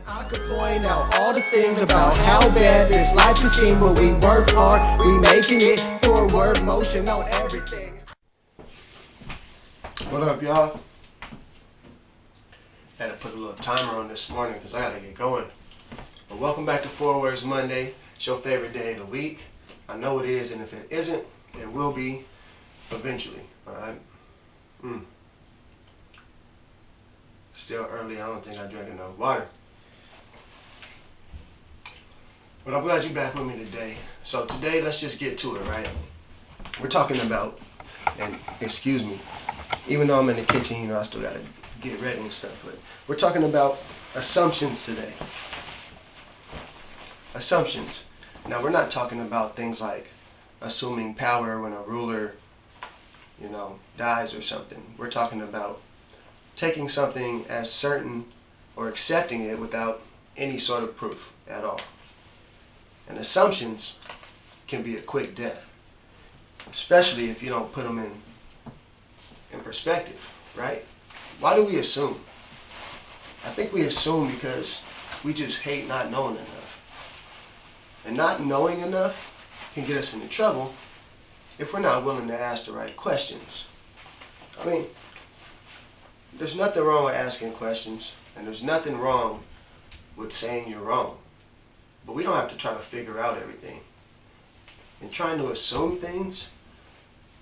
I could point out all the things about how bad this life can seem, but we work hard, we making it, forward motion on everything. What up, y'all? Had to put a little timer on this morning because I gotta get going. But welcome back to 4 Words Monday. It's your favorite day of the week. I know it is, and if it isn't, it will be eventually. Alright? Still early. I don't think I drank enough water. But I'm glad you're back with me today. So today, let's just get to it, right? We're talking about, and excuse me, even though I'm in the kitchen, you know, I still gotta get ready and stuff, but we're talking about assumptions today. Assumptions. Now, we're not talking about things like assuming power when a ruler, you know, dies or something. We're talking about taking something as certain or accepting it without any sort of proof at all. And assumptions can be a quick death, especially if you don't put them in perspective, right? Why do we assume? I think we assume because we just hate not knowing enough. And not knowing enough can get us into trouble if we're not willing to ask the right questions. I mean, there's nothing wrong with asking questions, and there's nothing wrong with saying you're wrong. But we don't have to try to figure out everything. And trying to assume things,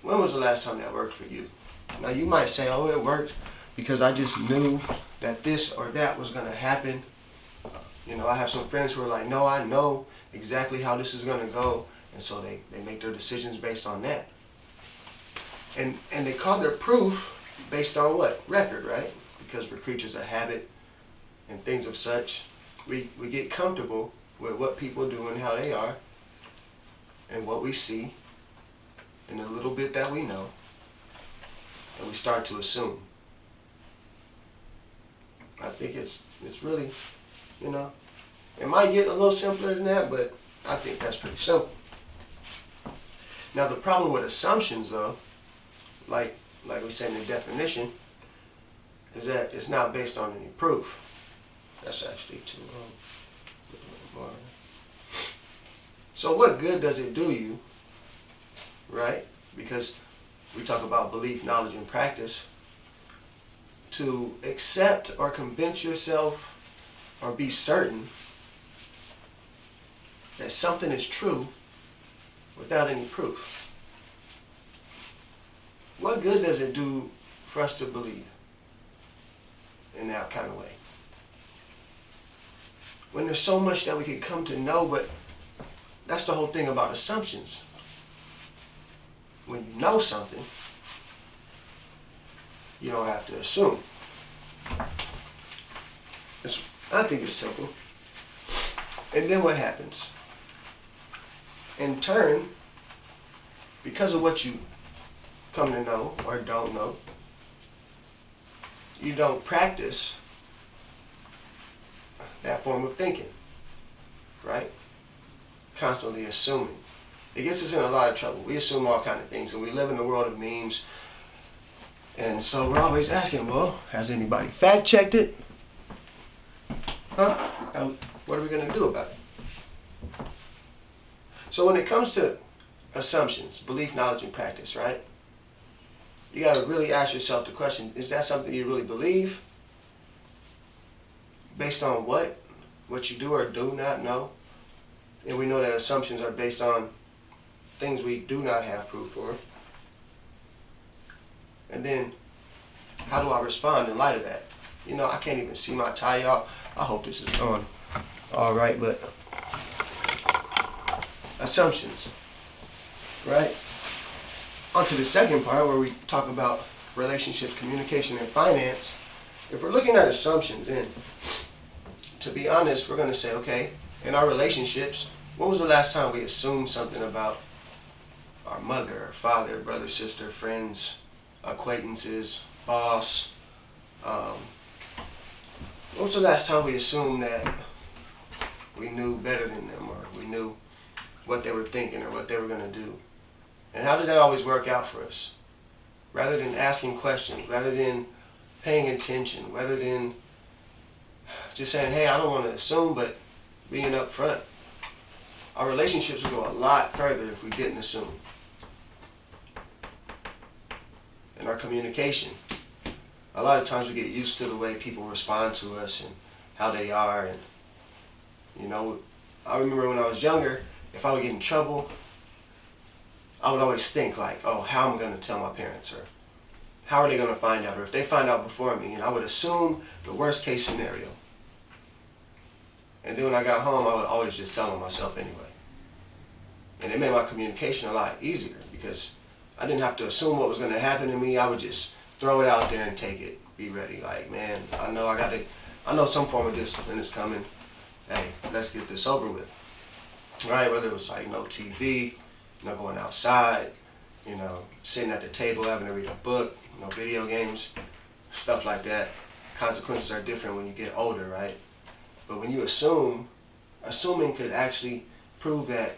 when was the last time that worked for you? Now you might say, oh, it worked because I just knew that this or that was going to happen. You know, I have some friends who are like, no, I know exactly how this is going to go. And so they make their decisions based on that. And they call their proof based on what? Record, right? Because we're creatures of habit and things of such. We get comfortable with what people do and how they are and what we see and the little bit that we know, and we start to assume. I think it's really, you know, it might get a little simpler than that, but I think that's pretty simple. Now the problem with assumptions, though, like we said in the definition, is that it's not based on any proof. That's actually too long. So what good does it do you, right? Because we talk about belief, knowledge, and practice, to accept or convince yourself or be certain that something is true without any proof. What good does it do for us to believe in that kind of way? When there's so much that we could come to know, but that's the whole thing about assumptions. When you know something, you don't have to assume. I think it's simple. And then what happens? In turn, because of what you come to know or don't know, you don't practice that form of thinking, right? Constantly assuming. It gets us in a lot of trouble. We assume all kinds of things, and we live in a world of memes, and so we're always asking, well, has anybody fact-checked it? Huh? What are we going to do about it? So when it comes to assumptions, belief, knowledge, and practice, right? You got to really ask yourself the question, is that something you really believe? Based on what? What you do or do not know? And we know that assumptions are based on things we do not have proof for. And then, how do I respond in light of that? You know, I can't even see my tie, y'all. I hope this is on all right, but assumptions, right? On to the second part where we talk about relationships, communication, and finance. If we're looking at assumptions, and to be honest, we're going to say, okay, in our relationships, when was the last time we assumed something about our mother, our father, brother, sister, friends, acquaintances, boss? When was the last time we assumed that we knew better than them, or we knew what they were thinking or what they were going to do? And how did that always work out for us? Rather than asking questions, rather than paying attention, rather than just saying, hey, I don't want to assume, but being upfront. Our relationships would go a lot further if we didn't assume. And our communication. A lot of times we get used to the way people respond to us and how they are. And, you know, I remember when I was younger, if I would get in trouble, I would always think like, oh, how am I going to tell my parents? Or how are they going to find out? Or if they find out before me, and I would assume the worst case scenario. And then when I got home, I would always just tell them myself anyway. And it made my communication a lot easier because I didn't have to assume what was going to happen to me. I would just throw it out there and take it. Be ready. Like, man, I know some form of discipline is coming. Hey, let's get this over with. Right? Whether it was like no TV, no going outside, you know, sitting at the table having to read a book, no video games, stuff like that. Consequences are different when you get older, right? But when you assuming could actually prove that,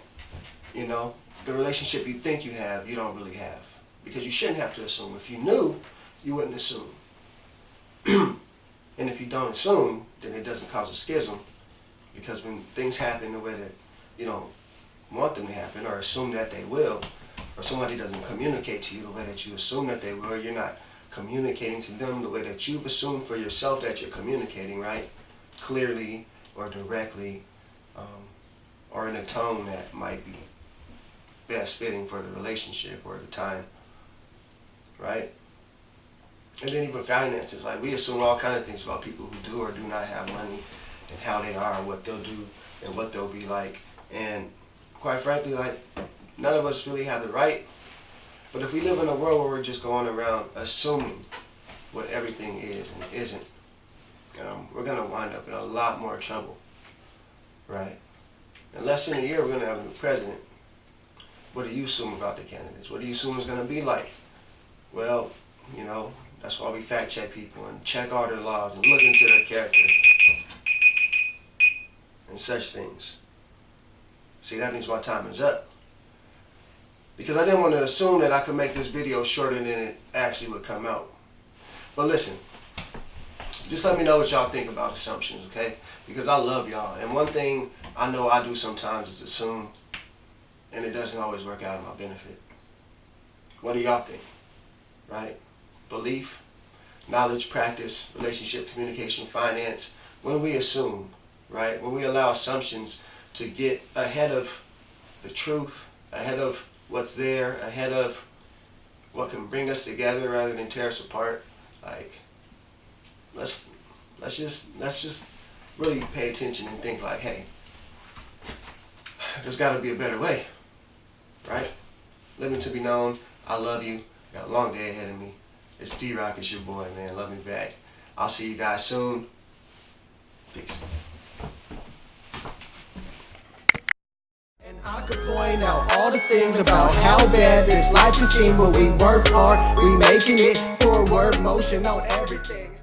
you know, the relationship you think you have, you don't really have. Because you shouldn't have to assume. If you knew, you wouldn't assume. And if you don't assume, then it doesn't cause a schism. Because when things happen the way that you don't want them to happen, or assume that they will, or somebody doesn't communicate to you the way that you assume that they will, or you're not communicating to them the way that you've assumed for yourself that you're communicating, right? Clearly or directly, or in a tone that might be best fitting for the relationship or the time, right? And then even finances, like we assume all kinds of things about people who do or do not have money and how they are and what they'll do and what they'll be like. And quite frankly, like, none of us really have the right. But if we live in a world where we're just going around assuming what everything is and isn't, we're going to wind up in a lot more trouble, right? In less than a year, we're going to have a new president. What do you assume about the candidates? What do you assume it's going to be like? Well, you know, that's why we fact check people and check all their laws and look into their character and such things. See, that means my time is up. Because I didn't want to assume that I could make this video shorter than it actually would come out. But listen, just let me know what y'all think about assumptions, okay? Because I love y'all. And one thing I know I do sometimes is assume, and it doesn't always work out in my benefit. What do y'all think? Right? Belief, knowledge, practice, relationship, communication, finance. When we assume, right? When we allow assumptions to get ahead of the truth, ahead of what's there, ahead of what can bring us together rather than tear us apart, like, let's just really pay attention and think like, hey, there's got to be a better way, right? Living to be known. I love you. Got a long day ahead of me. It's D-Rock. It's your boy, man. Love me back. I'll see you guys soon. Peace. And I could point out all the things about how bad this life can seem, but we work hard, we making it. Forward motion on everything.